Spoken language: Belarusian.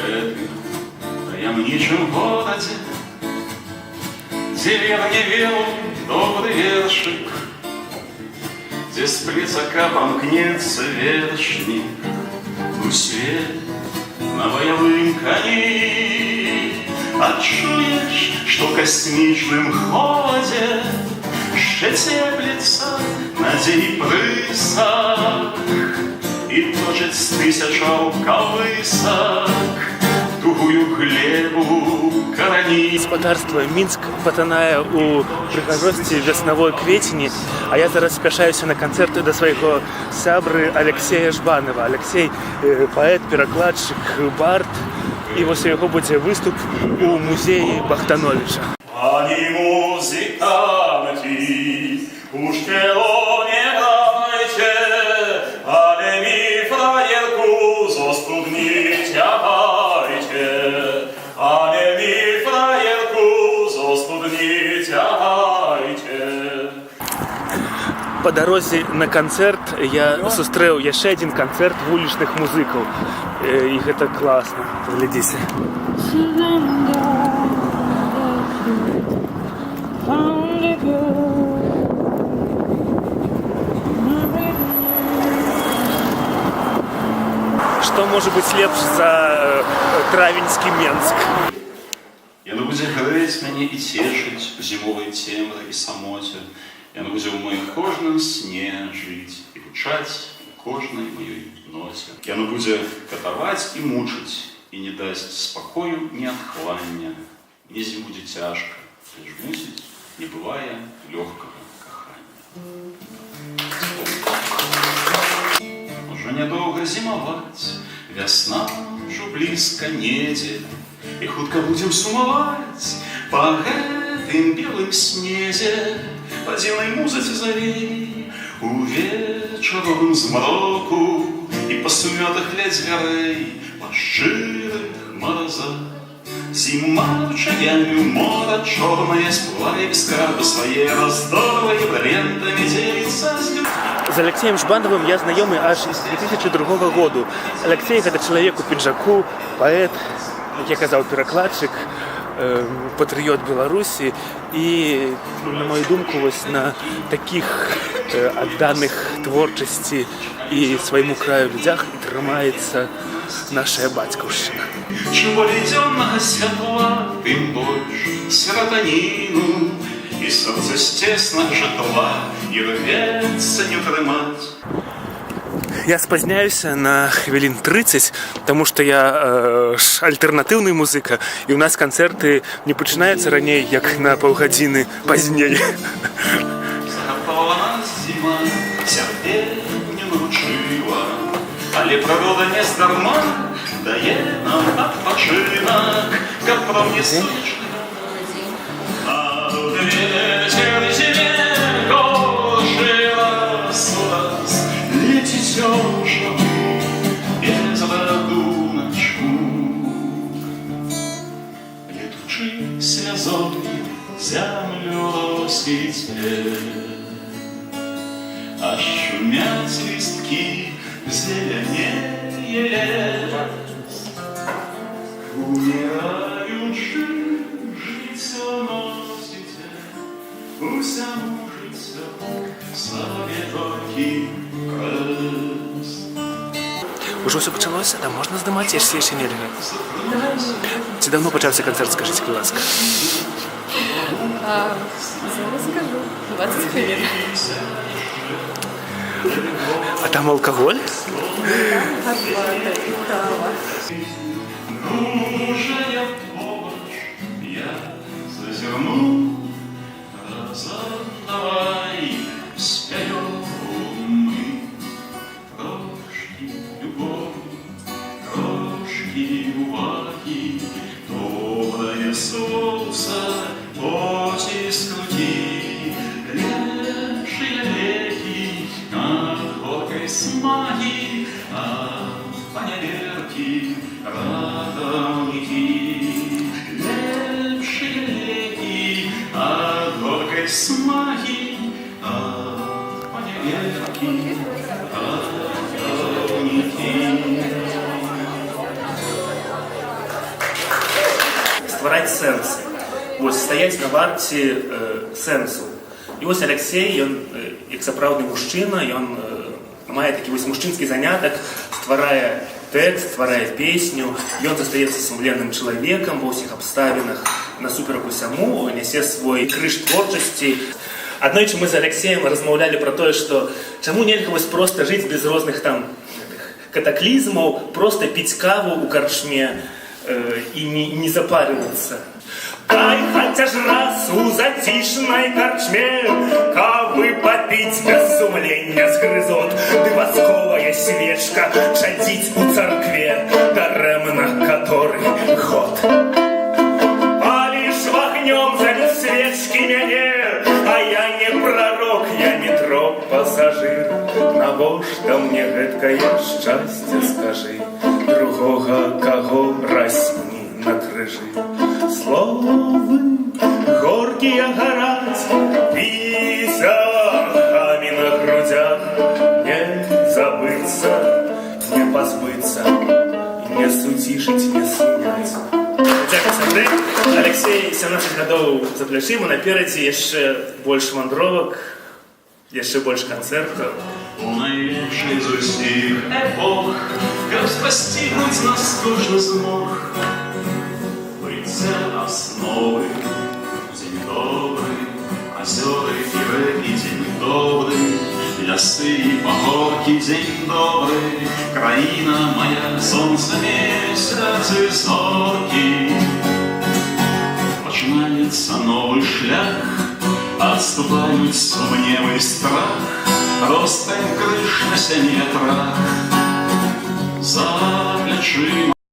гэтым таямнічым горадзе, дзе верне вел добры вершык, дзе з плецака памкнецца вершнік у свет на баявым кані. Адчуеш, што касмічным ходзе ще цеплецца надзей прысак і точыць з тысячаў калысак тугую глебу карані. Гаспадарства Мінск патанае ў прыгажосці веснавой кветені, а я зараз спяшаюся на канцэрты да свайго сябры Алексея Жбанова. Алексей паэт, перакладчык, бард, і вось у яго будзе выступ у музеі Бахтановича. Пані музыканты, уж кело не грайте, але ми фраерку зо студні тягайте, але ми фраерку зо студні тягайте. Па дарозе на канцэрт я сустрэў яшчэ адзін канцэрт вулічных музыкаў. І гэта класна. Глядзіце. Што можа быць лепш за травеньскі Менск? Яно будзе грэць мяне і цешыць у зімовай цемры і самоце. Яно будзе ў маім кожным сне жыць і гучаць у кожнай маёй ноце. Яно будзе катаваць і мучыць, і не дасць спакою ні адхлання. Незі будзе цяжка, але ж мусіць не бывае лёгкага кахання. Ужо нядоўга зімаваць, вясна ўжо блізка недзе, і хутка будзем сумаваць па гэтым белым снезе, па дзіўнай музыцы завей, у вечаровым змроку і па сумётах ля дзвярэй, па шчырых маразах. Зіма чаянню мора чорнае сплывае без карты свае раздорвае брылентамі дзеліцца з людзьмі. З Алексеем Жбановым я знаёмы аж з 2002 году. Алексей гэта чалавек у пінжаку, паэт, як я казаў, перакладчык, патрыёт Беларусі, і, на мою думку, вось на такіх адданых творчасці і свайму краю людзях трымаецца нашая бацькаўшчына. Чым болей дзённага святла, тым больш сератаніну, і сэрца з цеснага жытла і рвецца не трымаць. Я спазняюся на хвілін 30, таму што я альтэрнатыўны музыка, і ў нас канцэрты не пачынаюцца раней, як на паўгадзіны пазней. Захапала нас зіма, цярпенню навучыла, але прырода не здарма дае нам адпачынак, каб промні сонечны. А вечер зіме горшы раз у раз леціць ожо без радуначку, летучы слязой зямлю росіць, а шумяць лісткі зеленее лес, умираючы жыццё носіце, усяму жыццё сабе толькі крэст. Ужо ўсё пачалося, там можна здымаць яшчэ нельга? Ці даўно пачаўся канцэрт, скажыце, калі ласка? Зараз скажу, 20 хвілін. А там алкаголь? Гарбата і кава. Дружая побач, я зазірну, разом давай спяём мы. Трошкі любові, трошкі увагі, добрае соуса, поціск рукі, лепшыя лекі, смаги, паняверки, радовники, лепшие леки от горькой смаги, паняверки, радовники. ствараць сэнсы. Вось стаяць на варце сэнсу. І вось Алексей, ён як сапраўдны мужчына, ён мае такі вось мужчынскі занятак, стварае тэкст, стварае песню, ён застаецца сумленным чалавекам ва ўсіх абставінах, насуперак усяму, нясе свой крыж творчасці. Аднойчы мы з Алексеем размаўлялі пра тое, што чаму нельга вось проста жыць без розных там катаклізмаў, проста піць каву ў карчме і не запарывацца. Дай хотя ж раз у затишной корчме кавы попить без сумления сгрызот, ды восковая свечка чадить у церкве, даремно который год. А лишь в огнем залил свечки мяне, а я не пророк, я метро пассажир. Навошта мне гэткае шчасце, скажи, другога каго расні на крыжы. Словы горькие горать, висяхами на грудях, не забыться, не позбыться, не сутишить, не снять. Дякую, Сарды. Алексей 17 гадоў за плячыма, наперадзе яшчэ больш вандровак, яшчэ больш канцэртаў. У наилучшей из усіх эпох, как постигнуть нас кожны змог. Основы, день добрый, озера и реки, день добрый, лясы и пагорки, день добрый, краина моя, солнце, месяц и зорки. Починается новый шлях, отступают сумневы и страх, ростом крыш на 7 ветрах, за плечима.